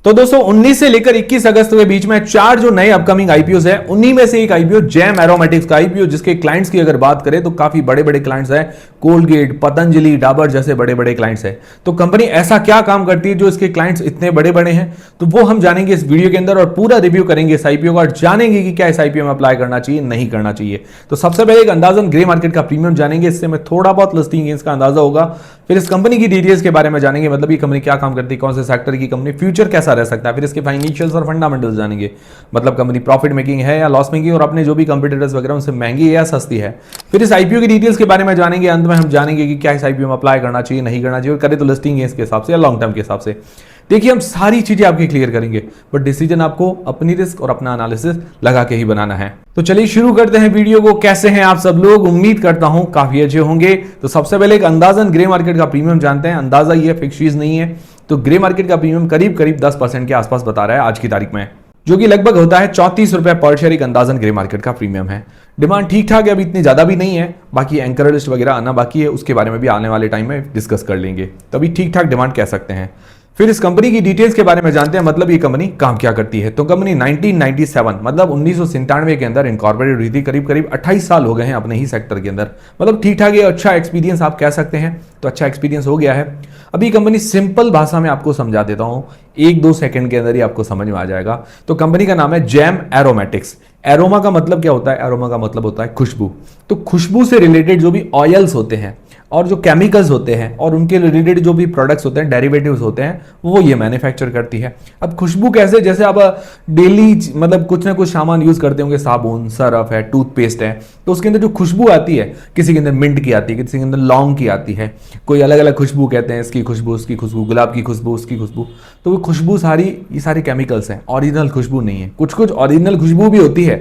तो दोस्तों 19 से लेकर 21 अगस्त के बीच में 4 जो नए अपकमिंग आईपीओ है, उन्हीं में से एक आईपीओ जैम एरोमेटिक्स का आईपीओ, जिसके क्लाइंट्स की अगर बात करें तो काफी बड़े बड़े क्लाइंट्स हैं, कोलगेट, पतंजलि, डाबर जैसे बड़े बड़े क्लाइंट्स हैं। तो कंपनी ऐसा क्या काम करती है जो इसके क्लाइंट्स इतने बड़े बड़े हैं, तो वो हम जानेंगे इस वीडियो के अंदर और पूरा रिव्यू करेंगे इस आईपीओ का और जानेंगे कि क्या इस आईपीओ में अप्लाई करना चाहिए, नहीं करना चाहिए। तो सबसे पहले एक अंदाजन ग्रे मार्केट का प्रीमियम जानेंगे, इससे हमें थोड़ा बहुत लिस्टिंग गेन्स का अंदाजा होगा। फिर इस कंपनी की डिटेल्स के बारे में जानेंगे, मतलब ये कंपनी क्या काम करती है, कौन से सेक्टर की कंपनी, फ्यूचर कैसा रह सकता है। फिर इसके फाइनेंशियल्स और फंडामेंटल्स जानेंगे, मतलब कंपनी प्रॉफिट मेकिंग है या लॉस मेकिंग और अपने जो भी कंपटीटर्स वगैरह उनसे महंगी है या सस्ती है। फिर इस आईपीओ की डिटेल्स के बारे में जानेंगे। अंत में हम जानेंगे कि क्या इस आईपीओ में अप्लाई करना चाहिए, नहीं करना चाहिए, और करें तो लिस्टिंग गेन्स के हिसाब से या लॉन्ग टर्म के हिसाब से। देखिए हम सारी चीजें आपकी क्लियर करेंगे, बट डिसीजन आपको अपनी रिस्क और अपना एनालिसिस लगा के ही बनाना है। तो चलिए शुरू करते हैं वीडियो को। कैसे हैं आप सब लोग? उम्मीद करता हूं काफी अच्छे होंगे। तो सबसे पहले एक अंदाजन ग्रे मार्केट का प्रीमियम जानते हैं। अंदाजा ये फिक्स चीज नहीं है। तो ग्रे मार्केट का प्रीमियम करीब करीब 10% के आसपास बता रहा है आज की तारीख में, जो कि लगभग होता है 34 रुपए पर शेयर। एक अंदाजन ग्रे मार्केट का प्रीमियम है। डिमांड ठीक ठाक है, अभी इतनी ज्यादा भी नहीं है। बाकी एंकर लिस्ट वगैरह आना बाकी है, उसके बारे में भी आने वाले टाइम में डिस्कस कर लेंगे। तो अभी ठीक ठाक डिमांड कह सकते हैं। फिर इस कंपनी की डिटेल्स के बारे में जानते हैं, मतलब ये कंपनी काम क्या करती है। तो कंपनी 1997 मतलब 1997 के अंदर इनकॉर्पोरेट हुई थी। करीब करीब 28 साल हो गए हैं अपने ही सेक्टर के अंदर, मतलब ठीक ठाक ये अच्छा एक्सपीरियंस आप कह सकते हैं। तो अच्छा एक्सपीरियंस हो गया है। अभी कंपनी सिंपल भाषा में आपको समझा देता हूं, 1-2 सेकंड के अंदर ही आपको समझ में आ जाएगा। तो कंपनी का नाम है जैम एरोमेटिक्स। एरोमा का मतलब क्या होता है? एरोमा का मतलब होता है खुशबू। तो खुशबू से रिलेटेड जो भी ऑयल्स होते हैं और जो केमिकल्स होते हैं और उनके रिलेटेड जो भी प्रोडक्ट्स होते हैं, डेरिवेटिव्स होते हैं, वो ये मैन्युफैक्चर करती है। अब खुशबू कैसे? जैसे आप डेली मतलब कुछ ना कुछ सामान यूज करते होंगे, साबुन, सरफ है, टूथपेस्ट है, तो उसके अंदर जो खुशबू आती है, किसी के अंदर मिंट की आती है, किसी के अंदर लौंग की आती है, कोई अलग अलग खुशबू कहते हैं, इसकी खुशबू, उसकी खुशबू, गुलाब की खुशबू, उसकी खुशबू। तो वो खुशबू सारी ये सारे केमिकल्स हैं, ओरिजिनल खुशबू नहीं है। कुछ कुछ ओरिजिनल खुशबू भी होती है,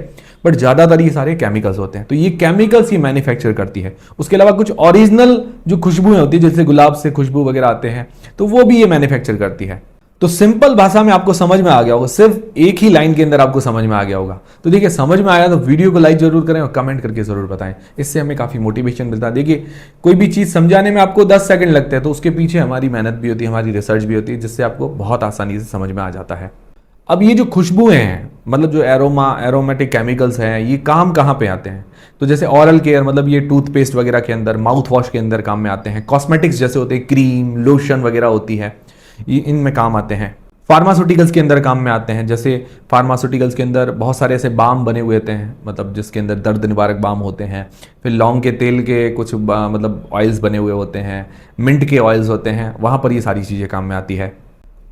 बट ज्यादातर ये सारे केमिकल्स होते हैं। तो ये केमिकल्स ही मैन्युफैक्चर करती है। उसके अलावा कुछ ओरिजिनल जो खुशबुएं होती है, जैसे गुलाब से खुशबू वगैरह आते हैं, तो वो भी ये मैन्युफैक्चर करती है। तो सिंपल भाषा में आपको समझ में आ गया होगा, सिर्फ एक ही लाइन के अंदर आपको समझ में आ गया होगा। तो देखिए समझ में आया तो वीडियो को लाइक जरूर करें और कमेंट करके जरूर बताएं, इससे हमें काफी मोटिवेशन मिलता है। देखिए कोई भी चीज समझाने में आपको 10 सेकंड लगते हैं, तो उसके पीछे हमारी मेहनत भी होती है, हमारी रिसर्च भी होती है, जिससे आपको बहुत आसानी से समझ में आ जाता है। अब ये जो खुशबुएं हैं, मतलब जो एरोमेटिक केमिकल्स हैं, ये काम कहाँ पे आते हैं? तो जैसे ऑरल केयर, मतलब ये टूथपेस्ट वगैरह के अंदर, माउथ वॉश के अंदर काम में आते हैं। कॉस्मेटिक्स जैसे होते हैं, क्रीम, लोशन वगैरह होती है, ये इनमें काम आते हैं। फार्मास्यूटिकल्स के अंदर काम में आते हैं। जैसे फार्मास्यूटिकल्स के अंदर बहुत सारे ऐसे बाम बने हुए होते हैं, मतलब जिसके अंदर दर्द निवारक बाम होते हैं। फिर लौंग के तेल के कुछ मतलब ऑयल्स बने हुए होते हैं, मिंट के ऑयल्स होते हैं, वहाँ पर ये सारी चीज़ें काम में आती है।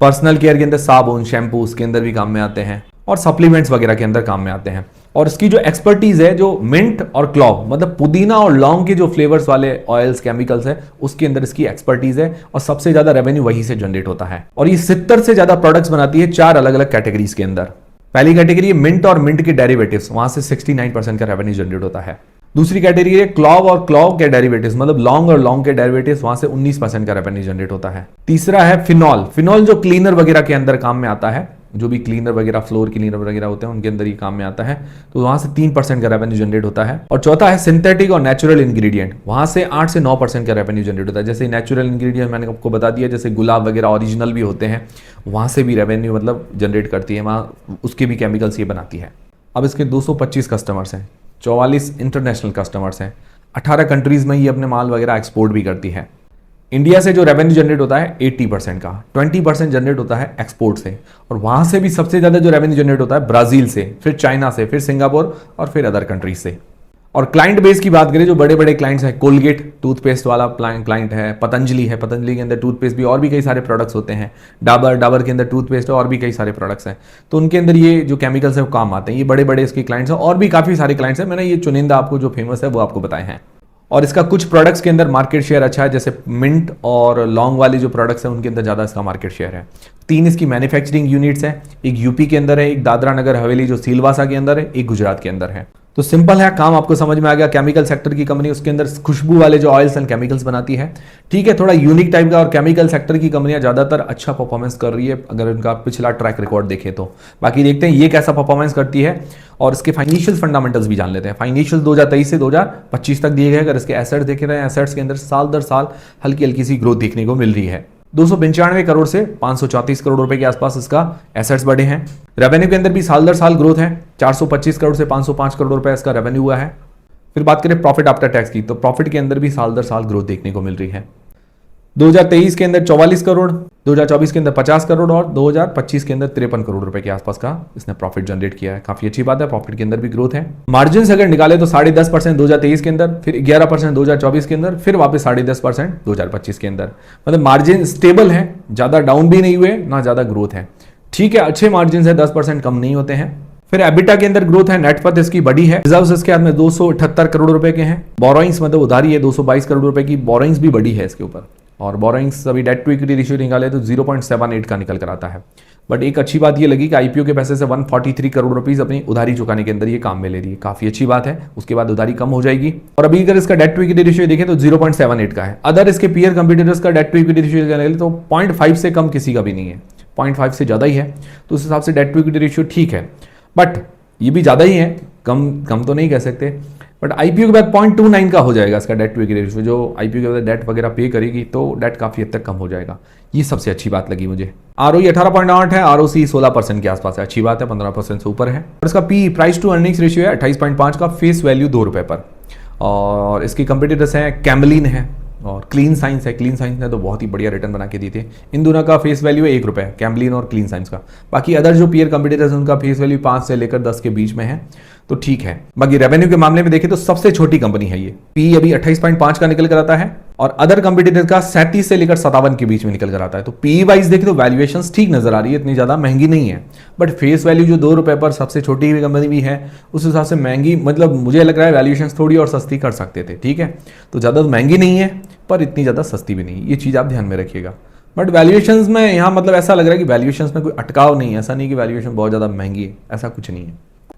पर्सनल केयर के अंदर साबुन, शैम्पू, उसके अंदर भी काम में आते हैं, और सप्लीमेंट्स वगैरह के अंदर काम में आते हैं। और इसकी जो एक्सपर्टीज है, जो मिंट और क्लॉव मतलब पुदीना और लौंग के जो फ्लेवर्स वाले ऑयल्स, केमिकल्स है, उसके अंदर इसकी एक्सपर्टीज है, और सबसे ज्यादा रेवेन्यू वहीं से जनरेट होता है। और ये 70 से ज्यादा प्रोडक्ट्स बनाती है 4 अलग अलग कैटेगरीज के अंदर। पहली कैटेगरी है मिंट और मिंट के डेरिवेटिव्स, वहां से 69% का रेवेन्यू जनरेट होता है। दूसरी कैटेगरी है क्लॉव और क्लॉव के डेरिवेटिव्स, मतलब लौंग और लौंग के डेरिवेटिव्स, वहां से 19% का रेवेन्यू जनरेट होता है। तीसरा है फिनॉल। फिनॉल जो क्लीनर वगैरह के अंदर काम में आता है, जो भी क्लीनर वगैरह, फ्लोर क्लीनर वगैरह होते हैं, उनके अंदर ये काम में आता है, तो वहां से 3% का रेवेन्यू जनरेट होता है। और चौथा है सिंथेटिक और नेचुरल इंग्रेडिएंट, वहां से 8 से 9% का रेवेन्यू जनरेट होता है। जैसे नेचुरल इंग्रेडिएंट मैंने आपको बता दिया, जैसे गुलाब वगैरह ओरिजिनल भी होते हैं, वहां से भी रेवेन्यू मतलब जनरेट करती है, वहां उसके भी केमिकल्स ये बनाती है। अब इसके 225 कस्टमर्स हैं, 44 इंटरनेशनल कस्टमर्स हैं, 18 कंट्रीज में ये अपने माल वगैरह एक्सपोर्ट भी करती है। इंडिया से जो रेवेन्यू जनरेट होता है 80% का, 20% जनरेट होता है एक्सपोर्ट से, और वहां से भी सबसे ज्यादा जो रेवेन्यू जनरेट होता है ब्राजील से, फिर चाइना से, फिर सिंगापुर और फिर अदर कंट्रीज से। और क्लाइंट बेस की बात करें, जो बड़े बड़े क्लाइंट्स हैं, कोलगेट टूथपेस्ट वाला क्लाइंट है, पतंजलि है, पतंजलि के अंदर टूथपेस्ट भी और भी कई सारे प्रोडक्ट्स होते हैं, डाबर के अंदर टूथपेस्ट और भी कई सारे प्रोडक्ट्स हैं, तो उनके अंदर ये जो केमिकल्स हैं वो काम आते हैं। ये बड़े बड़े इसके क्लाइंट्स हैं, और भी काफी सारे क्लाइंट्स हैं, मैंने ये चुनिंदा आपको जो फेमस है वो आपको बताए हैं। और इसका कुछ प्रोडक्ट्स के अंदर मार्केट शेयर अच्छा है, जैसे मिंट और लौंग वाली जो प्रोडक्ट्स हैं उनके अंदर ज़्यादा इसका मार्केट शेयर है। 3 इसकी मैन्युफैक्चरिंग यूनिट्स हैं, एक यूपी के अंदर है, एक दादरा नगर हवेली जो सिलवासा के अंदर है, एक गुजरात के अंदर है। तो सिंपल है, काम आपको समझ में आ गया। केमिकल सेक्टर की कंपनी, उसके अंदर खुशबू वाले जो ऑयल्स एंड केमिकल्स बनाती है, ठीक है, थोड़ा यूनिक टाइप का। और केमिकल सेक्टर की कंपनियां ज्यादातर अच्छा परफॉर्मेंस कर रही है, अगर उनका पिछला ट्रैक रिकॉर्ड देखें तो। बाकी देखते हैं ये कैसा परफॉर्मेंस करती है, और इसके फाइनेंशियल फंडामेंटल्स भी जान लेते हैं। फाइनेंशियल 2023 से 2025 तक दिए गए। अगर इसके एसेट्स देखे रहे, एसेट्स के अंदर साल दर साल हल्की हल्की सी ग्रोथ देखने को मिल रही है। 295 करोड़ से 534 करोड़ रुपए के आसपास इसका एसेट्स बढ़े हैं। रेवेन्यू के अंदर भी साल दर साल ग्रोथ है, 425 करोड़ से 505 करोड़ रुपए इसका रेवेन्यू हुआ है। फिर बात करें प्रॉफिट आफ्टर टैक्स की, तो प्रॉफिट के अंदर भी साल दर साल ग्रोथ देखने को मिल रही है। 2023 के अंदर 44 करोड़, 2024 के अंदर 50 करोड़ और 2025 के अंदर 53 करोड़ रुपए के आसपास का इसने प्रॉफिट जनरेट किया है। काफी अच्छी बात है, प्रॉफिट के अंदर भी ग्रोथ है। मार्जिन अगर निकाले तो 10.5% 2023 के अंदर, फिर 11% 2024 के अंदर, फिर वापस 10.5% 2025 के अंदर। मतलब मार्जिन स्टेबल है, ज्यादा डाउन भी नहीं हुए ना ज्यादा ग्रोथ है। ठीक है, अच्छे मार्जिन है, 10% कम नहीं होते हैं। फिर एबिटा के अंदर ग्रोथ है, नेट वर्थ इसकी बड़ी है। रिजर्व्स इसके हाथ में 278 करोड़ रुपए के हैं। बोरोइंग्स मतलब उधारी है 222 करोड़ रुपए की, बोरोइंग्स भी बड़ी है इसके ऊपर। और बोरोइंग्स अभी डेट टू इक्विटी रेशियो निकाले तो 0.78 का निकल कर आता है। बट एक अच्छी बात ये लगी कि आईपीओ के पैसे से 143 करोड़ रुपीस अपनी उधारी चुकाने के अंदर ये काम में ले रही है, काफी अच्छी बात है। उसके बाद उधारी कम हो जाएगी। और अभी अगर इसका डेट टू इक्विटी रेशियो देखें तो 0.78 का है। अदर इसके पीयर कंपीटिटर्स का डेट टू इक्विटी रेशियो तो 0.5 से कम किसी का भी नहीं है, 0.5 से ज्यादा ही है। तो उस हिसाब से डेट टू इक्विटी रेशियो ठीक है, बट ये भी ज्यादा ही है, कम तो नहीं कह सकते। बट आईपीओ के बाद 0.29 का हो जाएगा इसका डेट टू इक्विटी रेशियो। जो आईपीओ के बाद डेट वगैरह पे करेगी तो डेट काफी हद तक कम हो जाएगा। ये सबसे अच्छी बात लगी मुझे। आरओई 18.8 है, आरओसी 16% के आसपास है, अच्छी बात है, 15% से ऊपर है। और इसका P price to earnings ratio है 28.5 का, फेस वैल्यू 2 रुपए पर। और इसकी कंपटीटर्स हैं कैमलिन है और क्लीन साइंस है। क्लीन साइंस ने तो बहुत ही बढ़िया रिटर्न बना के दिए थे। इन दोनों का फेस वैल्यू है 1 रुपए, कैमलिन और क्लीन साइंस का। बाकी अदर जो पीयर कंपटीटर्स हैं उनका फेस वैल्यू 5 से लेकर 10 के बीच में है, तो ठीक है। बाकी रेवेन्यू के मामले में देखें तो सबसे छोटी कंपनी है ये, पी अभी 28.5 का निकल कर आता है और अदर कंपटीटर का 37 से लेकर 57 के बीच में निकल कर आता है। तो पी वाइज देखें तो वैल्यूएशंस ठीक नजर आ रही है, इतनी ज्यादा महंगी नहीं है। बट फेस वैल्यू जो 2 रुपए पर सबसे छोटी कंपनी भी है, उस हिसाब से महंगी, मतलब मुझे लग रहा है वैल्यूएशंस थोड़ी और सस्ती कर सकते थे। ठीक है, तो ज्यादा महंगी नहीं है पर इतनी ज्यादा सस्ती भी नहीं, ये चीज आप ध्यान में रखिएगा। बट वैल्यूएशंस में यहाँ मतलब ऐसा लग रहा है कि वैल्यूएशंस में कोई अटकाव नहीं है, ऐसा नहीं कि वैल्यूएशन बहुत ज्यादा महंगी है, ऐसा कुछ नहीं है।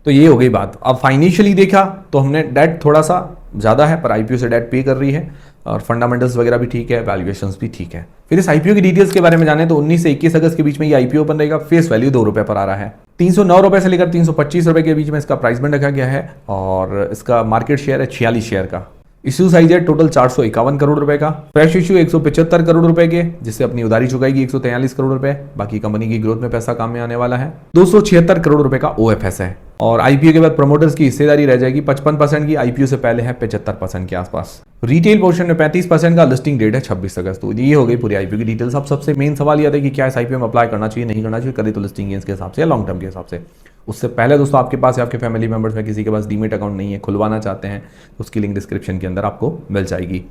तो ये हो गई बात। अब फाइनेंशियली देखा तो हमने डेट थोड़ा सा ज्यादा है पर आईपीओ से डेट पे कर रही है और फंडामेंटल्स वगैरह भी ठीक है, वैल्यूएशंस भी ठीक है। फिर इस आईपीओ की डिटेल्स के बारे में जाने तो 19 से 21 अगस्त के बीच में ये आईपीओ ओपन रहेगा। फेस वैल्यू 2 रुपए पर आ रहा है। 309 रुपए से लेकर 325 रुपए के बीच में इसका प्राइस बैंड रखा गया है और इसका मार्केट शेयर है 46 शेयर का। इश्यू साइज है टोटल 451 करोड़ रुपए का। फ्रेश इश्यू 175 करोड़ रुपए के, जिससे अपनी उधारी चुकाएगी 143 करोड़ रुपए। बाकी कंपनी की ग्रोथ में पैसा काम में आने वाला है। 276 करोड़ रुपए का ओएफएस है और आईपीओ के बाद प्रमोटर्स की हिस्सेदारी रह जाएगी 55% की, आईपीओ से पहले है 75% के आसपास। रिटेल पोर्शन में 35% का, लिस्टिंग डेट है 26 अगस्त। तो ये हो गई पूरी आईपीओ की डिटेल्स। अब सबसे मेन सवाल यह था कि क्या इस आईपीओ में अप्लाई करना चाहिए नहीं करना चाहिए, करे तो लिस्टिंग गेन्स के हिसाब से या लॉन्ग टर्म के हिसाब से। उससे पहले दोस्तों आपके पास या आपके फैमिली मेंबर्स में किसी के पास डीमेट अकाउंट नहीं है, खुलवाना चाहते हैं, तो उसकी लिंक डिस्क्रिप्शन के अंदर आपको मिल जाएगी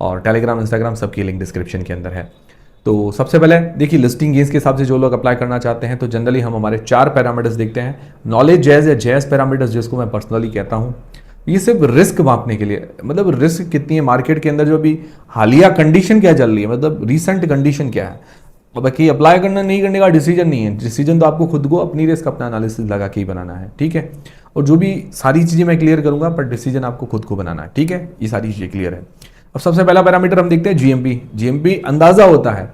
और टेलीग्राम इंस्टाग्राम सबकी लिंक डिस्क्रिप्शन के अंदर है। तो सबसे पहले देखिए लिस्टिंग गेन्स के हिसाब से जो लोग अप्लाई करना चाहते हैं तो जनरली हम हमारे 4 पैरामीटर्स देखते हैं। नॉलेज जैज या जैज पैरामीटर्स जिसको मैं पर्सनली कहता हूँ, ये सिर्फ रिस्क मापने के लिए, मतलब रिस्क कितनी है मार्केट के अंदर, जो अभी हालिया कंडीशन क्या चल रही है, मतलब रीसेंट कंडीशन क्या है। बाकी अप्लाई करना नहीं करने का डिसीजन नहीं है, डिसीजन तो आपको खुद को अपनी रिस्क अपना एनालिसिस लगा के ही बनाना है। ठीक है, और जो भी सारी चीजें मैं क्लियर करूंगा पर डिसीजन आपको खुद को बनाना है। ठीक है, ये सारी चीजें क्लियर है। अब सबसे पहला पैरामीटर हम देखते हैं जीएमपी। जीएमपी अंदाजा होता है,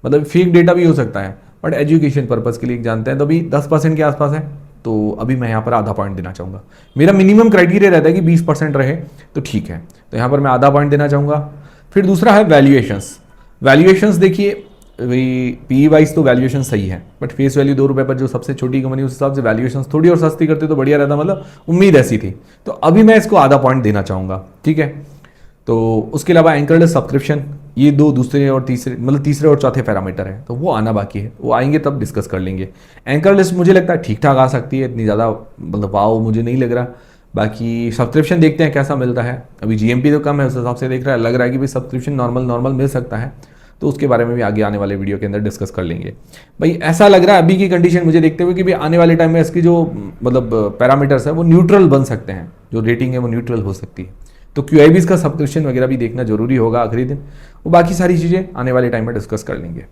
मतलब फेक डेटा भी हो सकता है, बट एजुकेशन पर्पज के लिए जानते हैं। तो अभी 10% के आसपास है, तो अभी मैं यहाँ पर आधा पॉइंट देना चाहूंगा। मेरा मिनिमम क्राइटेरिया रहता है कि 20% रहे तो ठीक है, तो यहाँ पर मैं आधा पॉइंट देना चाहूंगा। फिर दूसरा है वैल्यूएशंस। वैल्यूएशंस देखिए वही पी वाइज तो वैल्यूएशन सही है, बट फेस वैल्यू 2 रुपए पर जो सबसे छोटी कंपनी उस हिसाब से वैल्यूएशन थोड़ी और सस्ती करते तो बढ़िया रहता, मतलब उम्मीद ऐसी थी। तो अभी मैं इसको आधा पॉइंट देना चाहूंगा। ठीक है, तो उसके अलावा एंकर्ड सब्सक्रिप्शन, ये दो दूसरे और तीसरे, मतलब तीसरे और चौथे पैरामीटर है, तो वो आना बाकी है, वो आएंगे तब डिस्कस कर लेंगे। एंकर लिस्ट मुझे लगता है ठीक ठाक आ सकती है, इतनी ज़्यादा मतलब वाव मुझे नहीं लग रहा। बाकी सब्सक्रिप्शन देखते हैं कैसा मिलता है। अभी जीएमपी तो कम है, उस हिसाब से देख रहा है, लग रहा है कि भाई सब्सक्रिप्शन नॉर्मल मिल सकता है, तो उसके बारे में भी आगे आने वाले वीडियो के अंदर डिस्कस कर लेंगे। भाई ऐसा लग रहा है अभी की कंडीशन मुझे देखते हुए कि भाई आने वाले टाइम में इसकी जो मतलब पैरामीटर्स है वो न्यूट्रल बन सकते हैं, जो रेटिंग है वो न्यूट्रल हो सकती है। तो क्यूआईबीज का सब्सक्रिप्शन वगैरह भी देखना जरूरी होगा आखिरी दिन, वो बाकी सारी चीजें आने वाले टाइम में डिस्कस कर लेंगे।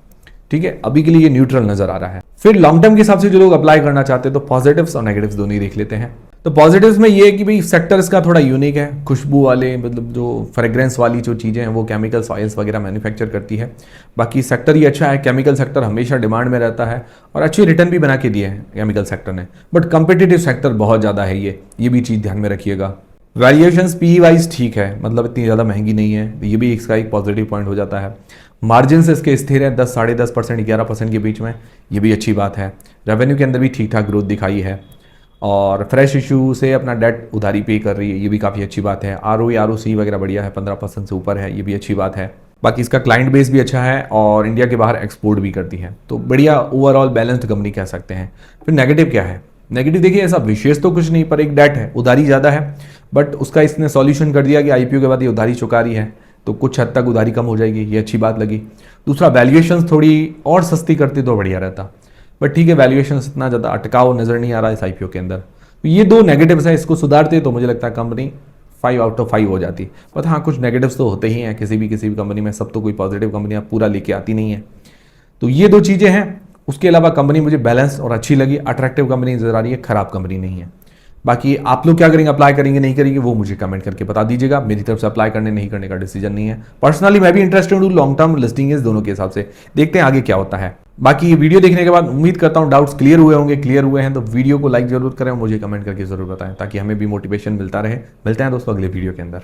ठीक है, अभी के लिए ये न्यूट्रल नजर आ रहा है। फिर लॉन्ग टर्म के हिसाब से जो लोग अप्लाई करना चाहते हैं तो पॉजिटिव्स और नेगेटिव्स दोनों ही देख लेते हैं। तो पॉजिटिव्स में ये है कि भाई सेक्टर इसका थोड़ा यूनिक है, खुशबू वाले मतलब जो फ्रेग्रेंस वाली जो चीज़ें हैं वो केमिकल्स ऑयल्स वगैरह मैन्युफैक्चर करती है। बाकी सेक्टर ही अच्छा है, केमिकल सेक्टर हमेशा डिमांड में रहता है और अच्छी रिटर्न भी बना के दिए हैं केमिकल सेक्टर ने। बट कम्पिटिटिव सेक्टर बहुत ज़्यादा है, ये भी चीज़ ध्यान में रखिएगा। वैल्यूएशंस पी वाइज ठीक है, मतलब इतनी ज़्यादा महंगी नहीं है, ये भी इसका एक पॉजिटिव पॉइंट हो जाता है। मार्जिन इसके स्थिर है 10 10.5% 11% के बीच में, ये भी अच्छी बात है। रेवेन्यू के अंदर भी ठीक ठाक ग्रोथ दिखाई है और फ्रेश इशू से अपना डेट उधारी पे कर रही है, ये भी काफ़ी अच्छी बात है। ROE वगैरह बढ़िया है, 15% से ऊपर है, ये भी अच्छी बात है। बाकी इसका क्लाइंट बेस भी अच्छा है और इंडिया के बाहर एक्सपोर्ट भी करती है, तो बढ़िया ओवरऑल बैलेंस्ड कंपनी कह सकते हैं। फिर नेगेटिव क्या है? नेगेटिव देखिए ऐसा विशेष तो कुछ नहीं, पर एक डेट है, उधारी ज़्यादा है, बट उसका इसने सॉल्यूशन कर दिया कि IPO के बाद ये उधारी चुका रही है, तो कुछ हद तक उधारी कम हो जाएगी, ये अच्छी बात लगी। दूसरा वैल्यूएशन थोड़ी और सस्ती करती तो बढ़िया रहता, बट ठीक है वैल्यूएशन इतना ज़्यादा अटकाव नज़र नहीं आ रहा इस IPO के अंदर। तो ये दो नेगेटिव्स हैं, इसको सुधारते तो मुझे लगता है कंपनी 5 आउट ऑफ 5 हो जाती। बट हाँ कुछ नेगेटिव्स तो होते ही हैं किसी भी कंपनी में, सब तो कोई पॉजिटिव कंपनियाँ पूरा लेके आती नहीं है। तो ये दो चीज़ें हैं, उसके अलावा कंपनी मुझे बैलेंस और अच्छी लगी, अट्रैक्टिव कंपनी नजर आ रही है, खराब कंपनी नहीं है। बाकी आप लोग क्या करेंगे, अप्लाई करेंगे नहीं करेंगे, वो मुझे कमेंट करके बता दीजिएगा। मेरी तरफ से अप्लाई करने नहीं करने का डिसीजन नहीं है, पर्सनली मैं भी इंटरेस्टेड हूँ लॉन्ग टर्म लिस्टिंग इस दोनों के हिसाब से, देखते हैं आगे क्या होता है। बाकी ये वीडियो देखने के बाद उम्मीद करता हूँ डाउट्स क्लियर हुए होंगे, क्लियर हुए हैं तो वीडियो को लाइक जरूर करें और मुझे कमेंट करके जरूर बताएं, ताकि हमें भी मोटिवेशन मिलता रहे। मिलते हैं दोस्तों अगले वीडियो के अंदर।